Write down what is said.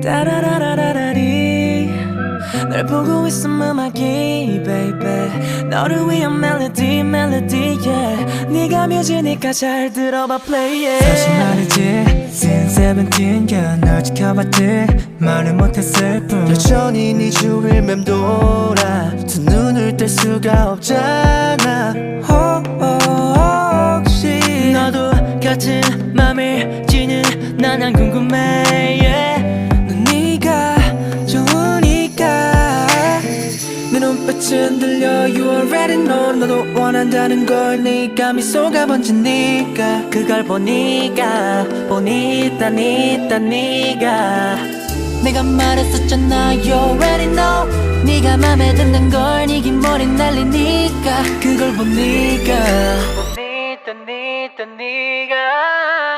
따라라라라리 널 보고 있음 음악이 baby 너를 위한 멜로디 yeah 네가 뮤지니까 잘 들어봐 play it 사실 말이지 Since 17 girl 널 지켜봤지 말을 못했을 뿐 여전히 네 주위를 맴돌아 두 눈을 뗄 수가 없잖아 혹시 너도 같은 맘일지는 난 안 궁금해 yeah. 넌 네가 좋으니까 내 눈빛은 들려 You already know 너도 원한다는 걸 네가 미소가 번지니까 그걸 보니까 네가 내가 말했었잖아 You already know 네가 맘에 든다는 걸 네 긴 머리 날리니까 그걸 보니까 네가